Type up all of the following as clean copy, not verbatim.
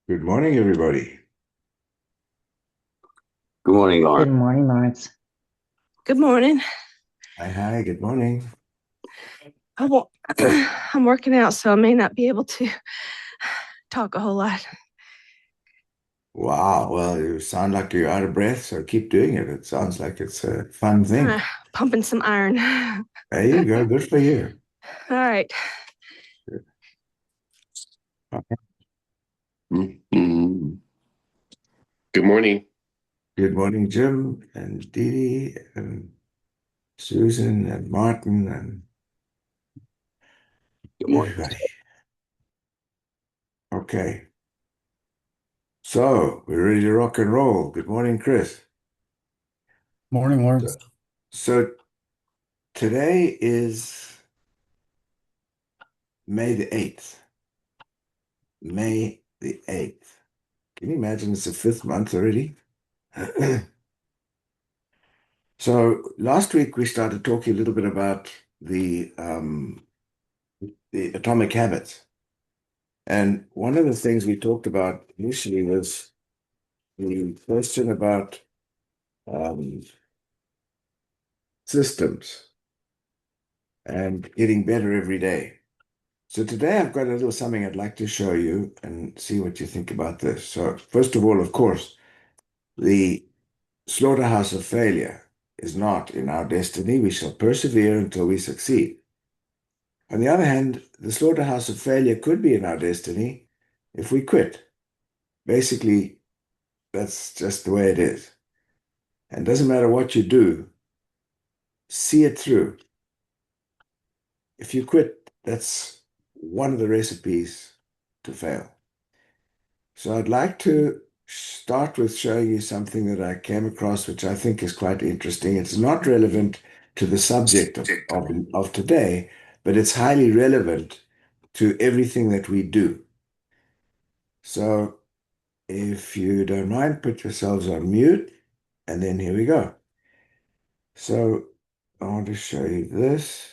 Good morning, everybody. Good morning, Good Lauren. morning, Lawrence. Good morning. Hi, good morning. I won't, I'm working out, so I may not be able to talk a whole lot. Wow, well, you sound like you're out of breath, so keep doing it. It sounds like it's a fun Uh, thing. Pumping some iron. There you go. Good for you. All right. Mhm. Good morning. Good morning, Jim and Dee Dee and Susan and Martin and Good morning. everybody. Okay, so we're ready to rock and roll. Good morning, Chris. Morning, So, Lawrence. so today is May the 8th. May the 8th. Can you imagine it's the fifth month already? So last week we started talking a little bit about the atomic habits, and one of the things we talked about initially was the question about um, systems and getting better every day. So today I've got a little something I'd like to show you and see what you think about this. So first of all, of course, the slaughterhouse of failure is not in our destiny. We shall persevere until we succeed. On the other hand, the slaughterhouse of failure could be in our destiny if we quit. Basically, that's just the way it is. And it doesn't matter what you do, see it through. If you quit, that's one of the recipes to fail. So I'd like to start with showing you something that I came across, which I think is quite interesting. It's not relevant to the subject of today, but it's highly relevant to everything that we do. So if you don't mind, put yourselves on mute, and then here we go. So I want to show you this.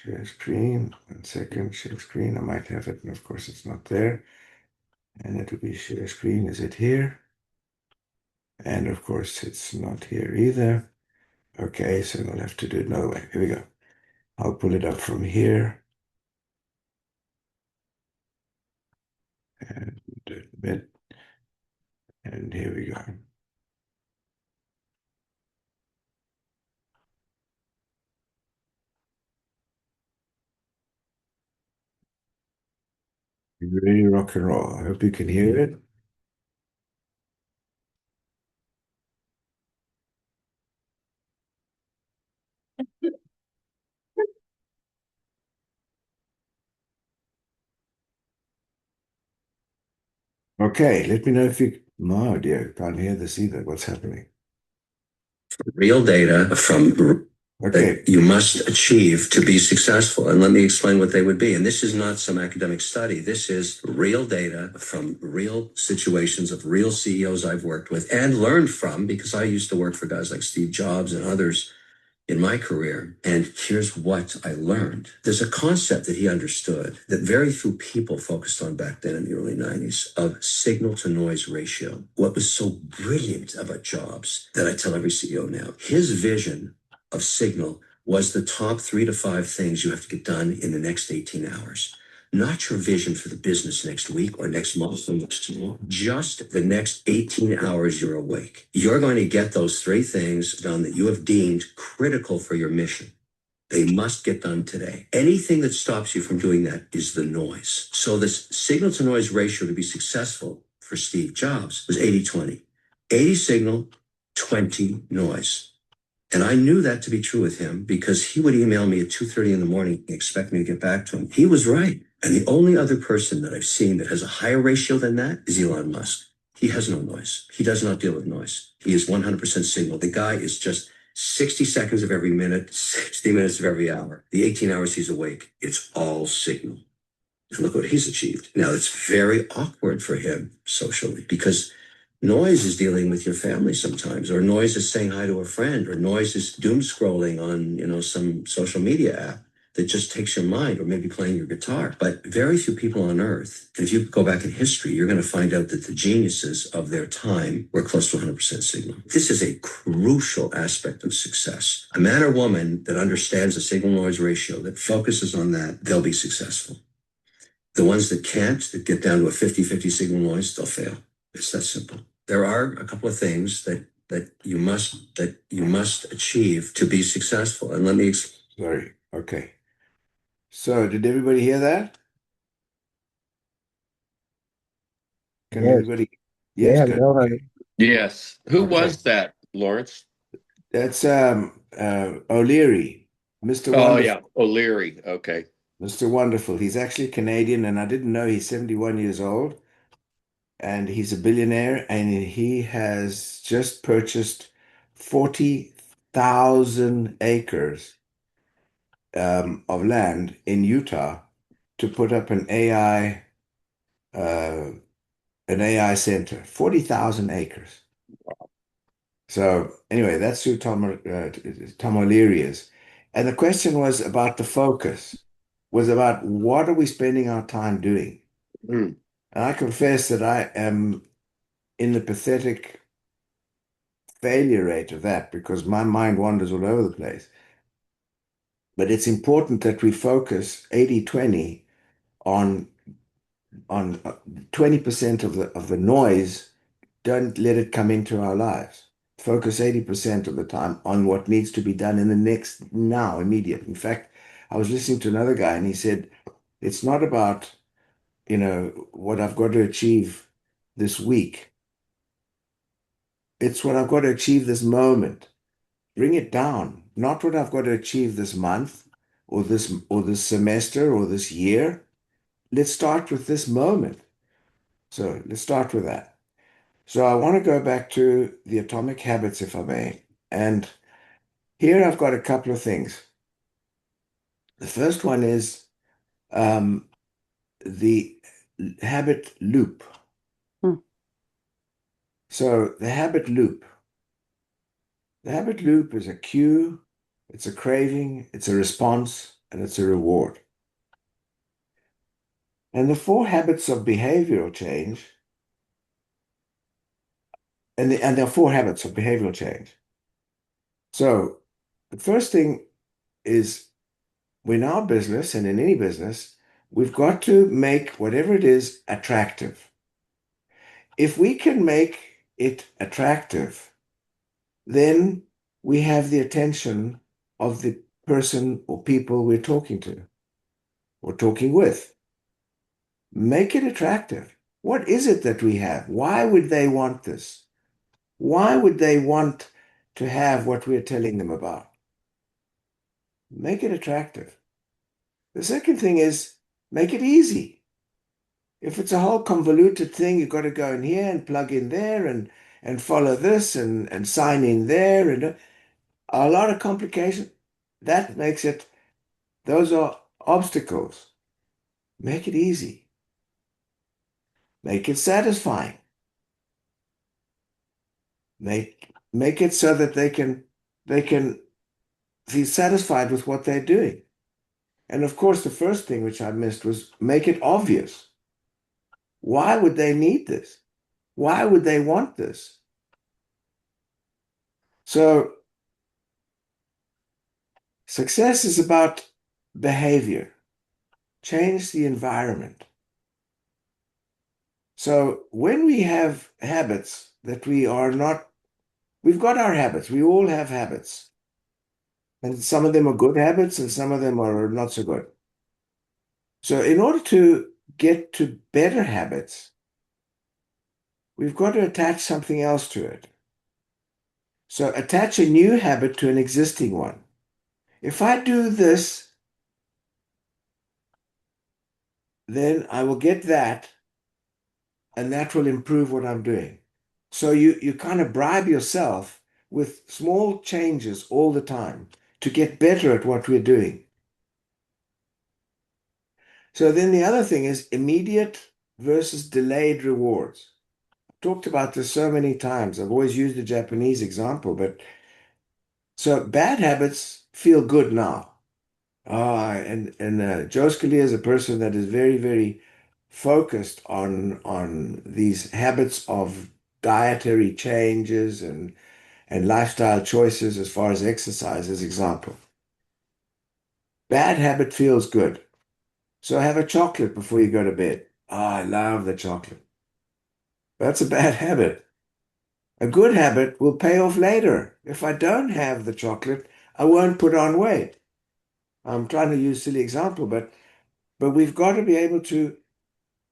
Share screen. 1 second, share screen. I might have it, and of course it's not there. And it will be share screen. Is it here? And of course it's not here either. Okay, so we'll have to do it another way. Here we go. I'll pull it up from here and do it a bit. And here we go. You ready to rock and roll? I hope you can hear it. Okay, let me know if you. No, dear, can't hear this either. What's happening? Real data from Okay, that you must achieve to be successful. And let me explain what they would be. And this is not some academic study. This is real data from real situations of real CEOs I've worked with and learned from, because I used to work for guys like Steve Jobs and others in my career. And here's what I learned. There's a concept that he understood that very few people focused on back then in the early 90s of signal to noise ratio. What was so brilliant about Jobs that I tell every CEO now, his vision of signal was the top 3 to 5 things you have to get done in the next 18 hours. Not your vision for the business next week or next month or next year, just the next 18 hours you're awake. You're going to get those 3 things done that you have deemed critical for your mission. They must get done today. Anything that stops you from doing that is the noise. So this signal to noise ratio to be successful for Steve Jobs was 80-20. 80 signal, 20 noise. And I knew that to be true with him because he would email me at 2:30 in the morning and expect me to get back to him. He was right. And the only other person that I've seen that has a higher ratio than that is Elon Musk. He has no noise. He does not deal with noise. He is 100% signal. The guy is just 60 seconds of every minute, 60 minutes of every hour. The 18 hours he's awake, it's all signal. And look what he's achieved. Now, it's very awkward for him socially because noise is dealing with your family sometimes, or noise is saying hi to a friend, or noise is doom scrolling on, some social media app. that just takes your mind, or maybe playing your guitar. But very few people on earth, if you go back in history, you're going to find out that the geniuses of their time were close to 100% signal. This is a crucial aspect of success. A man or woman that understands the signal noise ratio, that focuses on that, they'll be successful. The ones that can't, that get down to a 50-50 signal noise, they'll fail. It's that simple. There are a couple of things that you must achieve to be successful. And let me explain. Sorry. Okay. So did everybody hear that? Can Yes. everybody? Yes, Yeah, good. we all heard Okay. it. Yes. Who Okay. was that, Lawrence? That's O'Leary, Mr. Oh, Wonderful. yeah. O'Leary. Okay. Mr. Wonderful. He's actually Canadian, and I didn't know he's 71 years old, and he's a billionaire, and he has just purchased 40,000 acres of land in Utah to put up uh, an AI center. 40,000 acres. So anyway, that's who Tom O'Leary is. And the question was about the focus, was about what are we spending our time doing? Hmm. And I confess that I am in the pathetic failure rate of that because my mind wanders all over the place. But it's important that we focus 80-20 on 20% of the noise. Don't let it come into our lives. Focus 80% of the time on what needs to be done in the next now, immediate. In fact, I was listening to another guy and he said, it's not about, what I've got to achieve this week. It's what I've got to achieve this moment. Bring it down. Not what I've got to achieve this month or this semester or this year. Let's start with this moment. So let's start with that. So I want to go back to the atomic habits, if I may. And here I've got a couple of things. The first one is the habit loop. Hmm. So the habit loop. The habit loop is a cue, it's a craving, it's a response, and it's a reward. And the four habits of behavioral change, and there are four habits of behavioral change. So the first thing is in our business and in any business, we've got to make whatever it is attractive. If we can make it attractive, then we have the attention of the person or people we're talking to or talking with. Make it attractive. What is it that we have? Why would they want this? Why would they want to have what we're telling them about? Make it attractive. The second thing is make it easy. If it's a whole convoluted thing, you've got to go in here and plug in there and follow this and sign in there and a lot of complication. That makes it, those are obstacles. Make it easy. Make it satisfying. Make it so that they can be satisfied with what they're doing. And of course, the first thing which I missed was make it obvious. Why would they need this? Why would they want this? So success is about behavior. Change the environment. So when we have habits that we are not, we've got our habits. We all have habits. And some of them are good habits and some of them are not so good. So in order to get to better habits, we've got to attach something else to it. So attach a new habit to an existing one. If I do this, then I will get that, and that will improve what I'm doing. So you kind of bribe yourself with small changes all the time to get better at what we're doing. So then the other thing is immediate versus delayed rewards. I've talked about this so many times. I've always used the Japanese example, but so bad habits feel good now. And Joe Scalia is a person that is very, very focused on these habits of dietary changes and lifestyle choices as far as exercise as example. Bad habit feels good. So have a chocolate before you go to bed. I love the chocolate. That's a bad habit. A good habit will pay off later. If I don't have the chocolate, I won't put on weight. I'm trying to use silly example, but we've got to be able to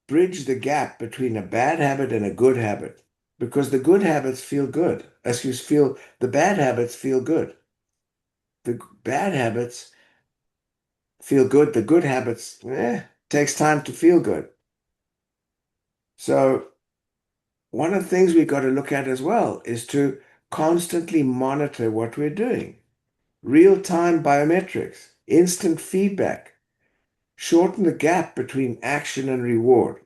bridge the gap between a bad habit and a good habit because the good habits feel good. The bad habits feel good. The bad habits feel good. The good habits, takes time to feel good. So one of the things we've got to look at as well is to constantly monitor what we're doing. Real-time biometrics, instant feedback, shorten the gap between action and reward.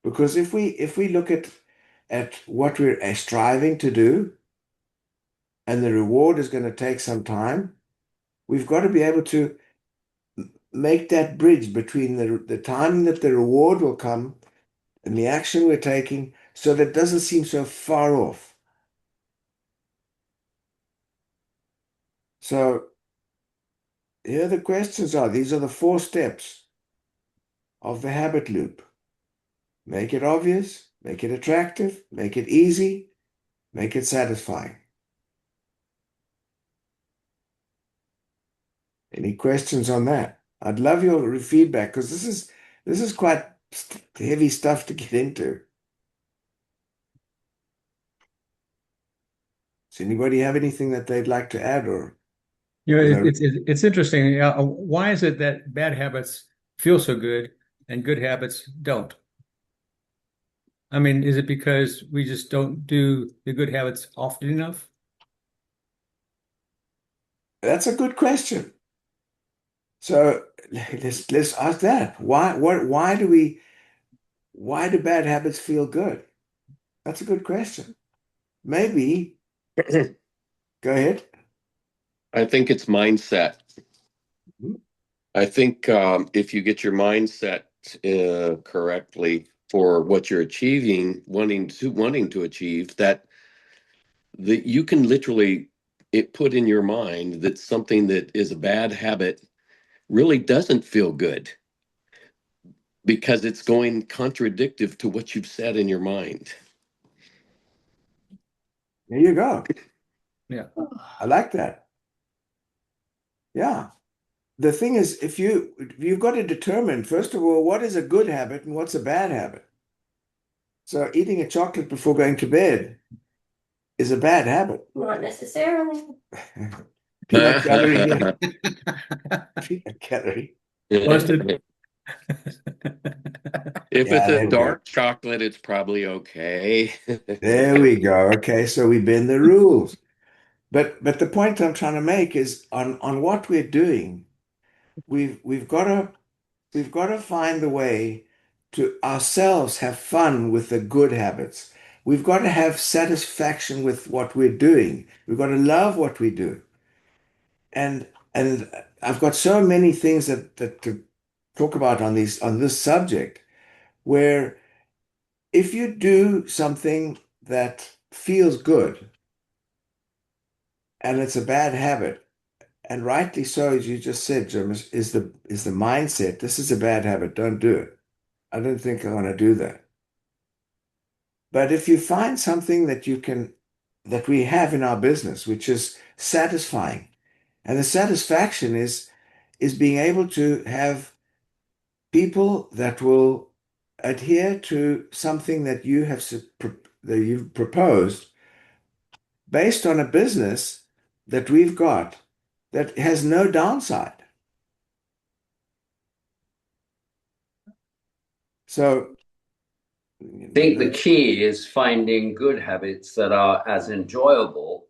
Because if we look at what we're striving to do, and the reward is going to take some time, we've got to be able to make that bridge between the time that the reward will come and the action we're taking so that it doesn't seem so far off. So here the questions are, these are the 4 steps of the habit loop. Make it obvious, make it attractive, make it easy, make it satisfying. Any questions on that? I'd love your feedback because this is quite heavy stuff to get into. Does anybody have anything that they'd like to add or? You know, Because I, it's interesting. Why is it that bad habits feel so good and good habits don't? I mean, is it because we just don't do the good habits often enough? that's a good question. So let's ask that. Why do bad habits feel good? That's a good question. Maybe go ahead. I think it's mindset. Mhm. I think if you get your mindset correctly for what you're achieving, wanting to achieve, that you can literally put in your mind that something that is a bad habit really doesn't feel good because it's going contradictive to what you've said in your mind. There you go. Yeah. I like that. Yeah. The thing is, you've got to determine, first of all, what is a good habit and what's a bad habit. So eating a chocolate before going to bed is a bad habit. Not necessarily. Peanut gallery here. Peanut gallery. Busted. If Yeah, it's a there we go. dark chocolate, it's probably okay. There we go. Okay, so we bend the rules. But the point I'm trying to make is on what we're doing, we've got to find the way to ourselves have fun with the good habits. We've got to have satisfaction with what we're doing. We've got to love what we do. And and I've got so many things that to talk about on this subject where if you do something that feels good and it's a bad habit, and rightly so, as you just said, Jim, is the mindset, this is a bad habit, don't do it. I don't think I want to do that. But if you find something that we have in our business, which is satisfying, and the satisfaction is being able to have people that will adhere to something that that you've proposed based on a business that we've got that has no downside. So, Think the key is finding good habits that are as enjoyable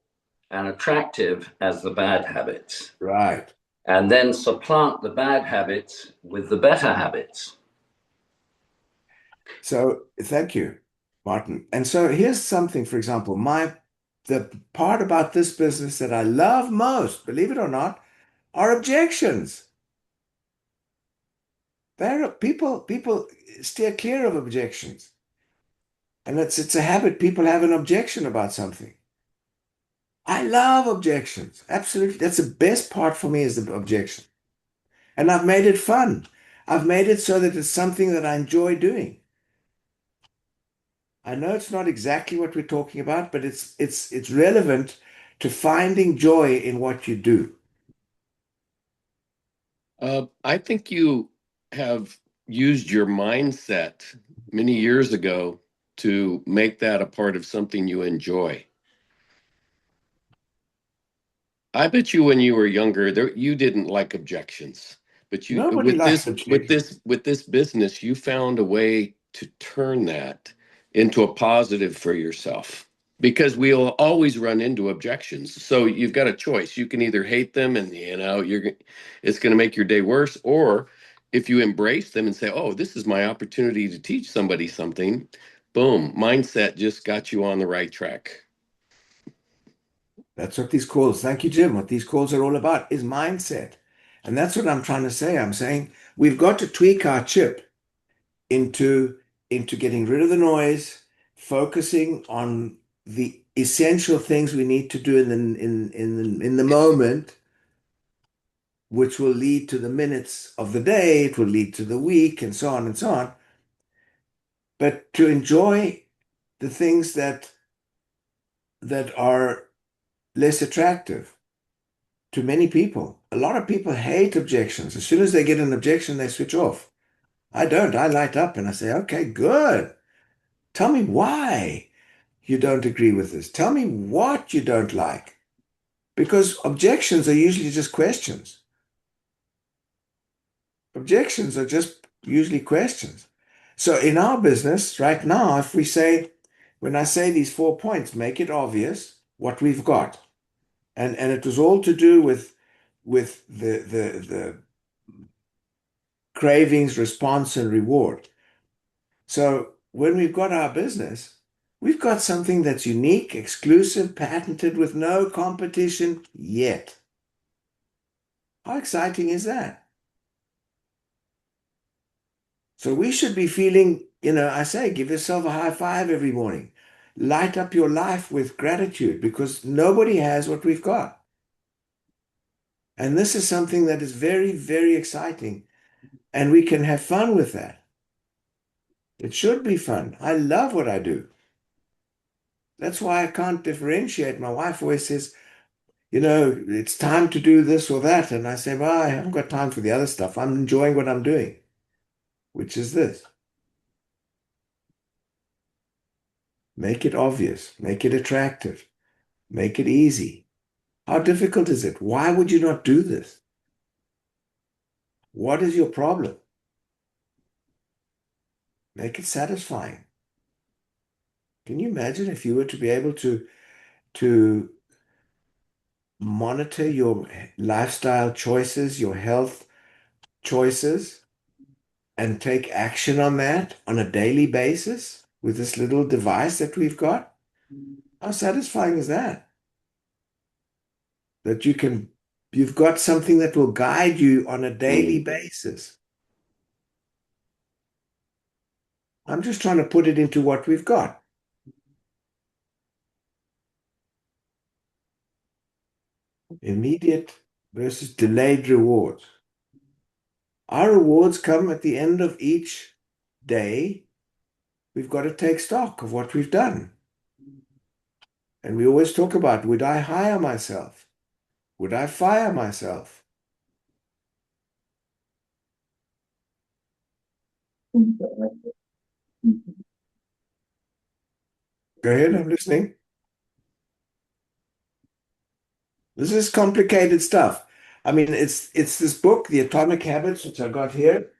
and attractive as the bad habits, right. and then supplant the bad habits with the better habits. So thank you, Martin. And so here's something, for example, the part about this business that I love most, believe it or not, is the people. are objections. People steer clear of objections. And it's a habit. People have an objection about something. I love objections. Absolutely. That's the best part for me is the objection. And I've made it fun. I've made it so that it's something that I enjoy doing. I know it's not exactly what we're talking about, but it's relevant to finding joy in what you do. I think you have used your mindset many years ago to make that a part of something you enjoy. I bet you when you were younger, you didn't like objections, but you Nobody likes objections. with this business, you found a way to turn that into a positive for yourself. Because we'll always run into objections. So you've got a choice. You can either hate them and it's going to make your day worse, or if you embrace them and say, "Oh, this is my opportunity to teach somebody something." Boom, mindset just got you on the right track. That's what these calls, thank you, Jim. What these calls are all about is mindset. And that's what I'm trying to say. I'm saying we've got to tweak our chip into getting rid of the noise, focusing on the essential things we need to do in the moment, which will lead to the minutes of the day, it will lead to the week, and so on and so on. But to enjoy the things that are less attractive to many people. A lot of people hate objections. As soon as they get an objection, they switch off. I don't. I light up and I say, okay, good. Tell me why you don't agree with this. Tell me what you don't like. Because objections are usually just questions. Objections are just usually questions. So in our business right now, if we say, when I say these 4 points, make it obvious what we've got. And it was all to do with the cravings, response, and reward. So when we've got our business, we've got something that's unique, exclusive, patented with no competition yet. How exciting is that? So we should be feeling, I say, give yourself a high five every morning. Light up your life with gratitude because nobody has what we've got. And this is something that is very, very exciting. And we can have fun with that. It should be fun. I love what I do. That's why I can't differentiate. My wife always says, it's time to do this or that. And I say, well, I haven't got time for the other stuff. I'm enjoying what I'm doing, which is this. Make it obvious, make it attractive, make it easy. How difficult is it? Why would you not do this? What is your problem? Make it satisfying. Can you imagine if you were to be able to monitor your lifestyle choices, your health choices, and take action on that on a daily basis with this little device that we've got? How satisfying is that? That you've got something that will guide you on a daily basis. I'm just trying to put it into what we've got. Immediate versus delayed rewards. Our rewards come at the end of each day. We've got to take stock of what we've done. And we always talk about, would I hire myself? Would I fire myself? Go ahead, I'm listening. This is complicated stuff. I mean, it's this book, The Atomic Habits, which I got here.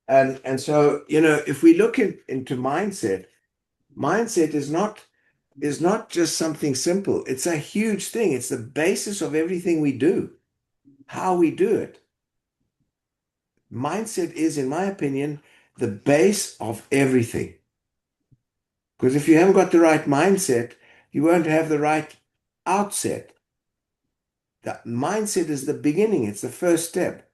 And so, if we look into mindset, mindset is not just something simple. It's a huge thing. It's the basis of everything we do, how we do it. Mindset is, in my opinion, the base of everything. Because if you haven't got the right mindset, you won't have the right outset. the mindset is the beginning. It's the first step.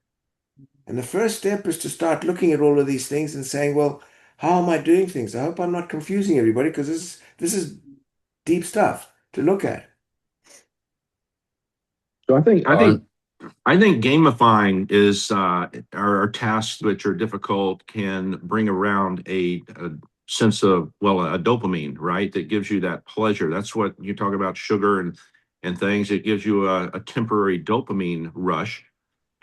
And the first step is to start looking at all of these things and saying, well, how am I doing things? I hope I'm not confusing everybody because this is deep stuff to look at. So On I think gamifying is our tasks which are difficult can bring around a sense of, well, a dopamine, right? That gives you that pleasure. That's what you talk about, sugar and things. It gives you a temporary dopamine rush.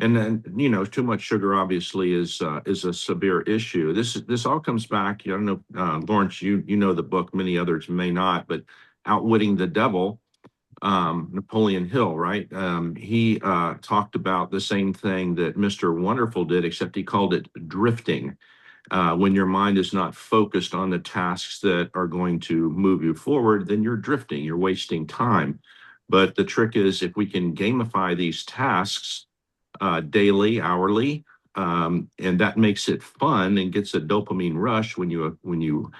And then, too much sugar obviously is a severe issue. This all comes back. I don't know, Lawrence, you know the book. Many others may not, but Outwitting the Devil, Napoleon Hill, right? He talked about the same thing that Mr. Wonderful did, except he called it drifting. When your mind is not focused on the tasks that are going to move you forward, then you're drifting, you're wasting time. But the trick is if we can gamify these tasks daily, hourly, and that makes it fun and gets a dopamine rush when you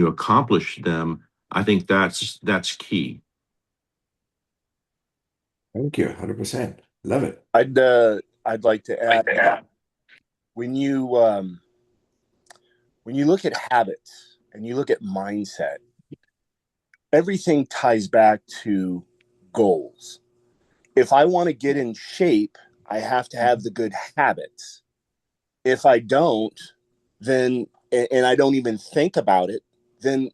accomplish them. I think that's key. Thank you. 100%. Love it. I'd like to add when you look at habits and you look at mindset, everything ties back to goals. If I want to get in shape, I have to have the good habits. If I don't, then and I don't even think about it, then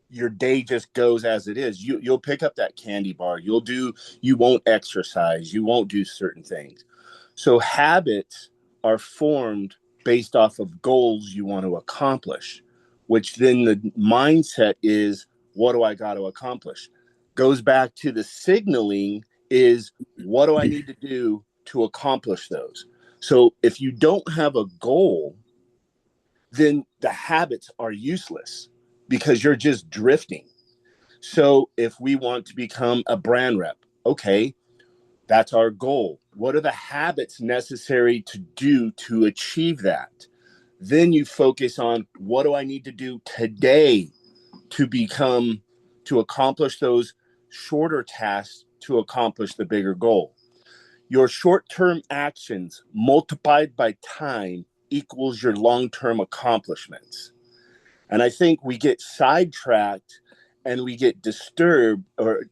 your day just goes as it is. You'll pick up that candy bar. You won't exercise. You won't do certain things. So habits are formed based off of goals you want to accomplish, which then the mindset is, what do I got to accomplish? Goes back to the signaling is, what do I need to do to accomplish those? So if you don't have a goal, then the habits are useless because you're just drifting. So if we want to become a brand rep, okay, that's our goal. What are the habits necessary to do to achieve that? Then you focus on, what do I need to do today to accomplish those shorter tasks to accomplish the bigger goal. Your short-term actions multiplied by time equals your long-term accomplishments. And I think we get sidetracked and we get disturbed, or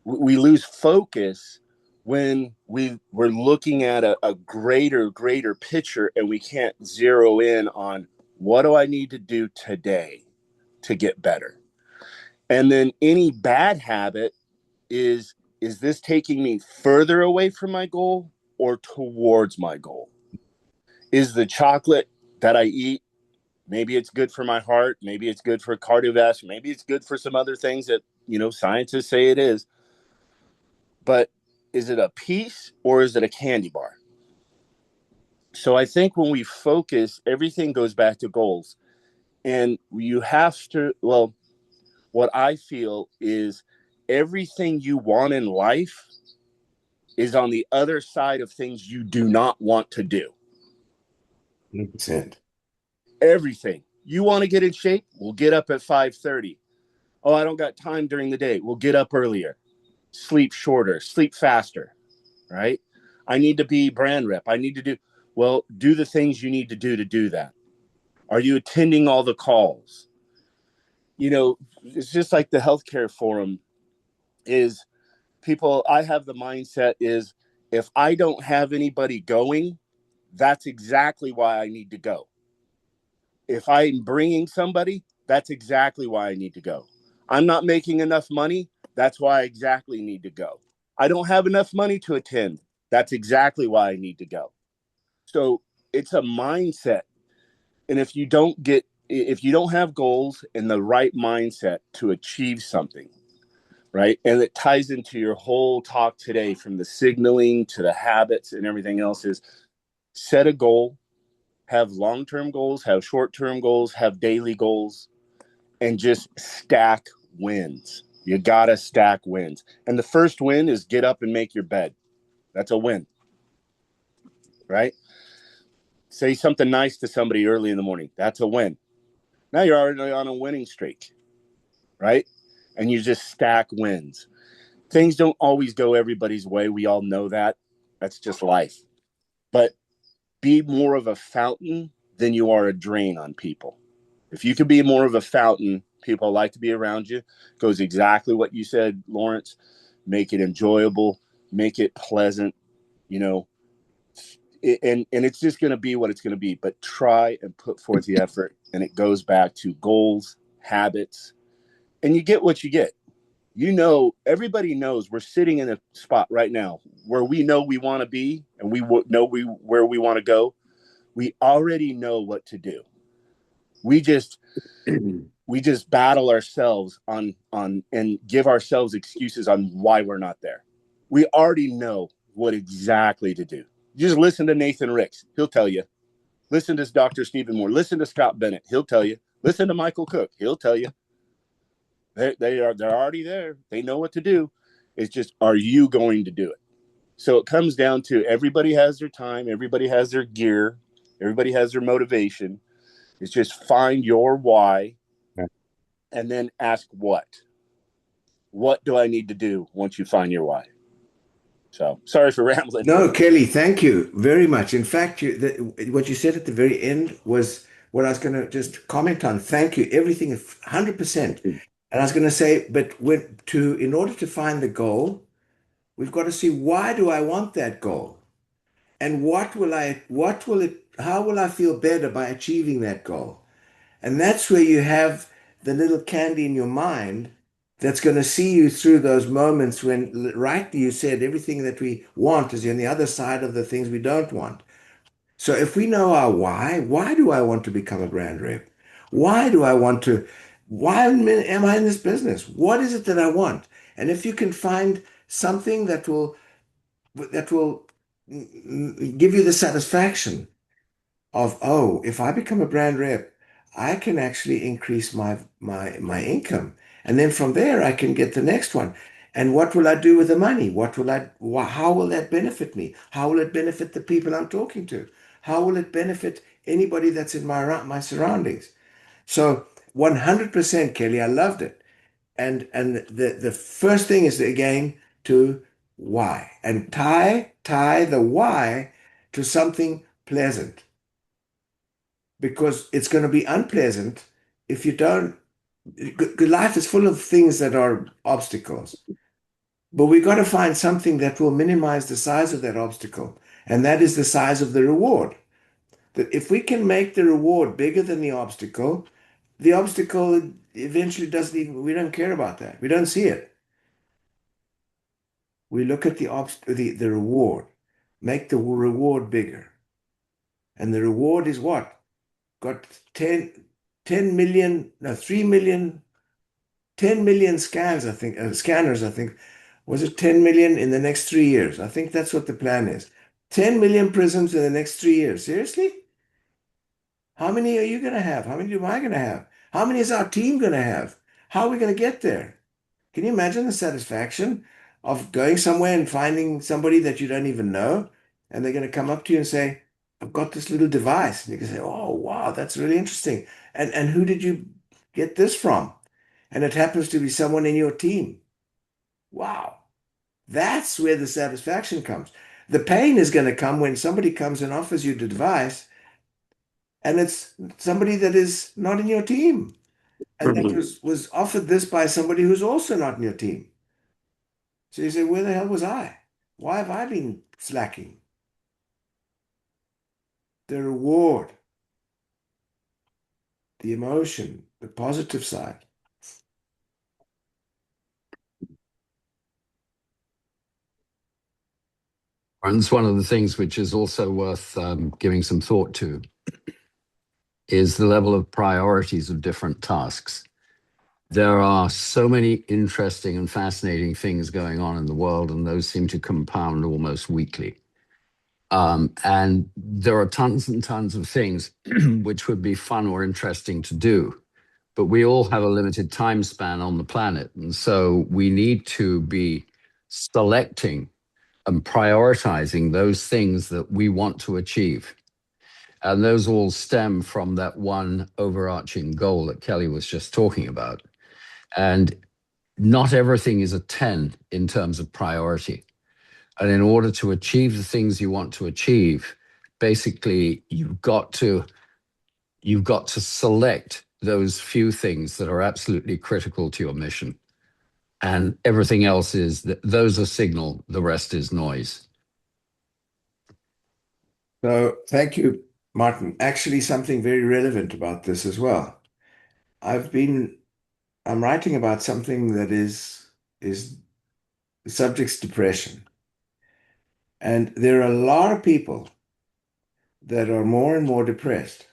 we lose focus when we're looking at a greater picture and we can't zero in on, what do I need to do today to get better? And then any bad habit is this taking me further away from my goal or towards my goal? Is the chocolate that I eat, maybe it's good for my heart, maybe it's good for cardiovascular, maybe it's good for some other things that, scientists say it is, but is it a piece or is it a candy bar? So I think when we focus, everything goes back to goals. And you have to, well, what I feel is everything you want in life is on the other side of things you do not want to do. 100%. Everything. You want to get in shape? We'll get up at 5:30. Oh, I don't got time during the day. We'll get up earlier. Sleep shorter, sleep faster, right? I need to be brand rep. I need to do the things you need to do that. Are you attending all the calls? It's just like the healthcare forum is I have the mindset is, if I don't have anybody going, that's exactly why I need to go. If I'm bringing somebody, that's exactly why I need to go. I'm not making enough money. That's why I exactly need to go. I don't have enough money to attend. That's exactly why I need to go. So it's a mindset. And if you don't have goals and the right mindset to achieve something, right? And it ties into your whole talk today, from the signaling to the habits and everything else, is set a goal, have long-term goals, have short-term goals, have daily goals, and just stack wins. You got to stack wins. And the first win is get up and make your bed. That's a win, right? Say something nice to somebody early in the morning. That's a win. Now you're already on a winning streak, right? And you just stack wins. Things don't always go everybody's way. We all know that. That's just life. But be more of a fountain than you are a drain on people. If you could be more of a fountain, people like to be around you. Goes exactly what you said, Lawrence. Make it enjoyable, make it pleasant, you know, and it's just going to be what it's going to be. But try and put forth the effort, and it goes back to goals, habits, and you get what you get. You know, everybody knows we're sitting in a spot right now where we know we want to be, and we know where we want to go. We already know what to do. We just battle ourselves on and give ourselves excuses on why we're not there. We already know what exactly to do. Just listen to Nathan Ricks. He'll tell you. Listen to Dr. Stephen Moore. Listen to Scott Bennett. He'll tell you. Listen to Michael Cook. He'll tell you. They're already there. They know what to do. It's just, are you going to do it? So it comes down to everybody has their time. Everybody has their gear. Everybody has their motivation. It's just find your why and then ask what. What do I need to do once you find your why? So sorry for rambling. No, Kelly, thank you very much. In fact, what you said at the very end was what I was going to just comment on. Thank you. Everything 100%. And I was going to say, but in order to find the goal, we've got to see, why do I want that goal? And how will I feel better by achieving that goal? And that's where you have the little candy in your mind that's going to see you through those moments when, rightly you said, everything that we want is on the other side of the things we don't want. So if we know our why do I want to become a brand rep? Why am I in this business? What is it that I want? And if you can find something that will give you the satisfaction of, oh, if I become a brand rep, I can actually increase my income. And then from there, I can get the next one. And what will I do with the money? How will that benefit me? How will it benefit the people I'm talking to? How will it benefit anybody that's in my surroundings? So 100%, Kelly, I loved it. And the first thing is, again, to why, and tie the why to something pleasant, because it's going to be unpleasant if you don't. Life is full of things that are obstacles, but we got to find something that will minimize the size of that obstacle, and that is the size of the reward. That if we can make the reward bigger than the obstacle eventually doesn't even, we don't care about that. We don't see it. We look at the reward, make the reward bigger. And the reward is what? Got 10 million, no, 3 million, 10 million scanners, I think. Was it 10 million in the next 3 years? I think that's what the plan is. 10 million prisms in the next 3 years. Seriously? How many are you going to have? How many am I going to have? How many is our team going to have? How are we going to get there? Can you imagine the satisfaction of going somewhere and finding somebody that you don't even know, and they're going to come up to you and say, I've got this little device. And you can say, oh, wow, that's really interesting. And who did you get this from? And it happens to be someone in your team. Wow. That's where the satisfaction comes. The pain is going to come when somebody comes and offers you the device, and it's somebody that is not in your team. And that was offered this by somebody who's also not in your team. So you say, where the hell was I? Why have I been slacking? The reward, the emotion, the positive side. And it's one of the things which is also worth giving some thought to is the level of priorities of different tasks. There are so many interesting and fascinating things going on in the world, and those seem to compound almost weekly. And there are tons and tons of things which would be fun or interesting to do, but we all have a limited time span on the planet. And so we need to be selecting and prioritizing those things that we want to achieve. And those all stem from that one overarching goal that Kelly was just talking about. And not everything is a 10 in terms of priority. And in order to achieve the things you want to achieve, basically you've got to select those few things that are absolutely critical to your mission. And everything else is those are signal, the rest is noise. So thank you, Martin. Actually, something very relevant about this as well. I'm writing about something that is the subject's depression. And there are a lot of people that are more and more depressed,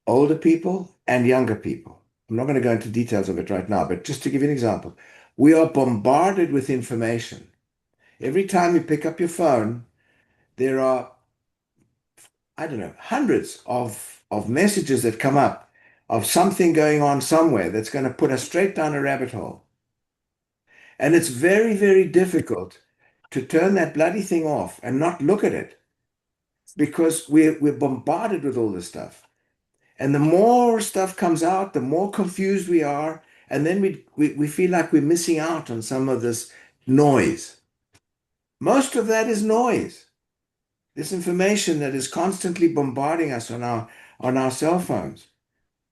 older people and younger people. I'm not going to go into details of it right now, but just to give you an example, we are bombarded with information. Every time you pick up your phone, there are, I don't know, hundreds of messages that come up of something going on somewhere that's going to put us straight down a rabbit hole. And it's very, very difficult to turn that bloody thing off and not look at it because we're bombarded with all this stuff. And the more stuff comes out, the more confused we are. And then we feel like we're missing out on some of this noise. Most of that is noise. This information that is constantly bombarding us on our cell phones.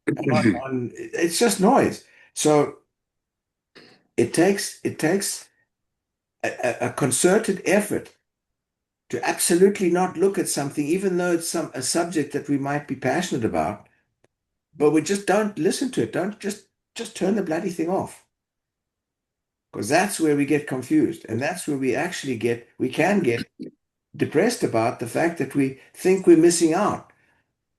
It's just noise. So it takes a concerted effort to absolutely not look at something, even though it's a subject that we might be passionate about, but we just don't listen to it. Don't just turn the bloody thing off. Because that's where we get confused. And that's where we can get depressed about the fact that we think we're missing out.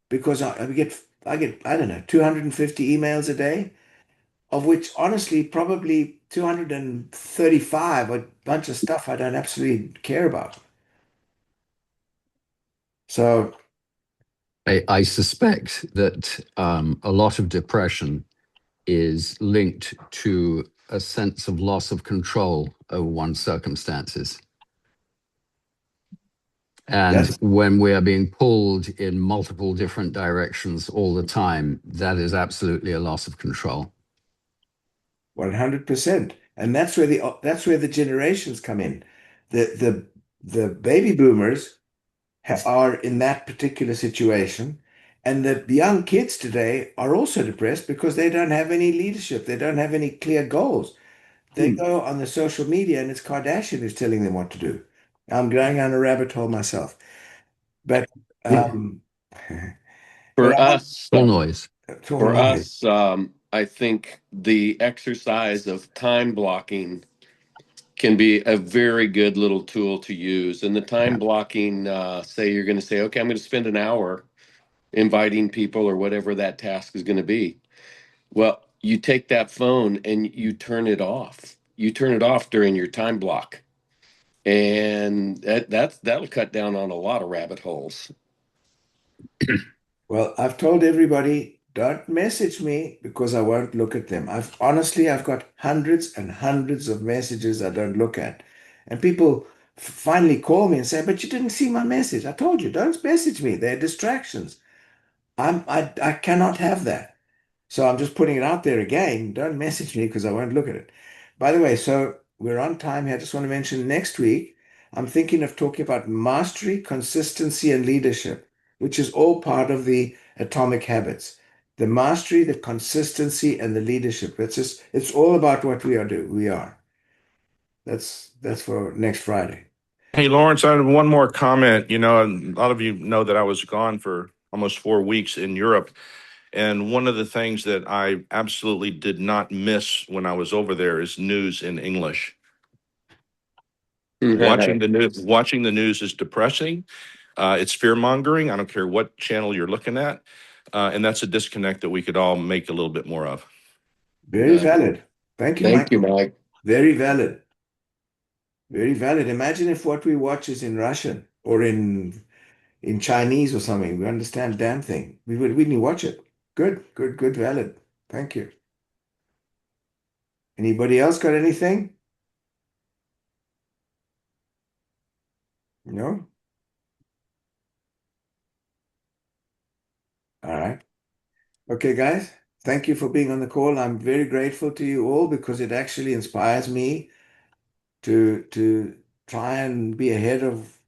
Because I get, I don't know, 250 emails a day, of which honestly, probably 235 are a bunch of stuff I don't absolutely care about. So I suspect that a lot of depression is linked to a sense of loss of control over one's circumstances. And that's when we are being pulled in multiple different directions all the time, that is absolutely a loss of control. 100%. And that's where the generations come in. The baby boomers are in that particular situation. And the young kids today are also depressed because they don't have any leadership. They don't have any clear goals. They go on the social media and it's Kardashian who's telling them what to do. I'm going on a rabbit hole myself. But um, but For us, All noise. it's all for noise. us, I think the exercise of time blocking can be a very good little tool to use. And the Yeah. time blocking, say you're going to say, okay, I'm going to spend an hour inviting people or whatever that task is going to be. Well, you take that phone and you turn it off. You turn it off during your time block. And that'll cut down on a lot of rabbit holes. Well, I've told everybody, don't message me because I won't look at them. I've got hundreds and hundreds of messages I don't look at. And people finally call me and say, but you didn't see my message. I told you, don't message me. They're distractions. I cannot have that. So I'm just putting it out there again. Don't message me because I won't look at it. By the way, so we're on time here. I just want to mention next week, I'm thinking of talking about mastery, consistency, and leadership, which is all part of the atomic habits. The mastery, the consistency, and the leadership. It's all about what we are. That's for next Friday. Hey, Lawrence, I have one more comment. You know, a lot of you know that I was gone for almost 4 weeks in Europe. And one of the things that I absolutely did not miss when I was over there is news in English. Watching the news is depressing. It's fear mongering. I don't care what channel you're looking at. And that's a disconnect that we could all make a little bit more of. Very valid. Thank you, Thank you, Michael. Mike. Very valid. Very valid. Imagine if what we watch is in Russian or in Chinese or something. We understand damn thing. We wouldn't watch it. Good, good, good, valid. Thank you. Anybody else got anything? No? All right. Okay, guys. thank you for being on the call. I'm very grateful to you all because it actually inspires me to try and be ahead of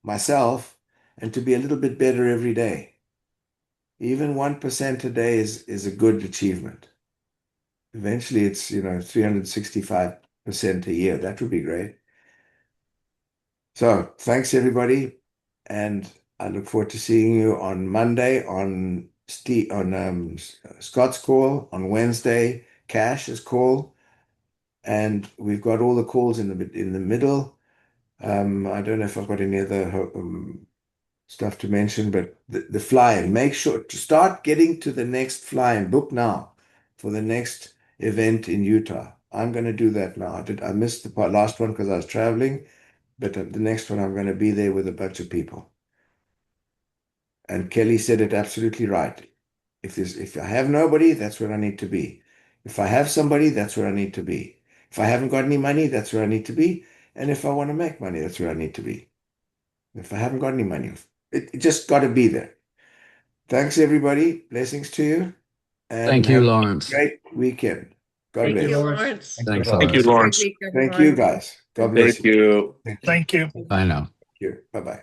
myself and to be a little bit better every day. Even 1% a day is a good achievement. Eventually it's, 365% a year. That would be great. So thanks everybody. And I look forward to seeing you on Monday on Scott's call, on Wednesday, Cash's call. And we've got all the calls in the middle. I don't know if I've got any other stuff to mention, but the fly-in, make sure to start getting to the next fly-in. Book now for the next event in Utah. I'm going to do that now. I missed the last one because I was traveling, but the next one I'm going to be there with a bunch of people. And Kelly said it absolutely right. If I have nobody, that's where I need to be. If I have somebody, that's where I need to be. If I haven't got any money, that's where I need to be. And if I want to make money, that's where I need to be. If I haven't got any money, it just got to be there. Thanks, everybody. Blessings to you. And Thank you, have a Lawrence. great weekend. God Thank bless. you, Lawrence. Thanks, Thank you, Lawrence. Lawrence. Thank you, guys. God bless Thank you. you. Thank you. Thank you. Bye now. Thank you. Bye-bye.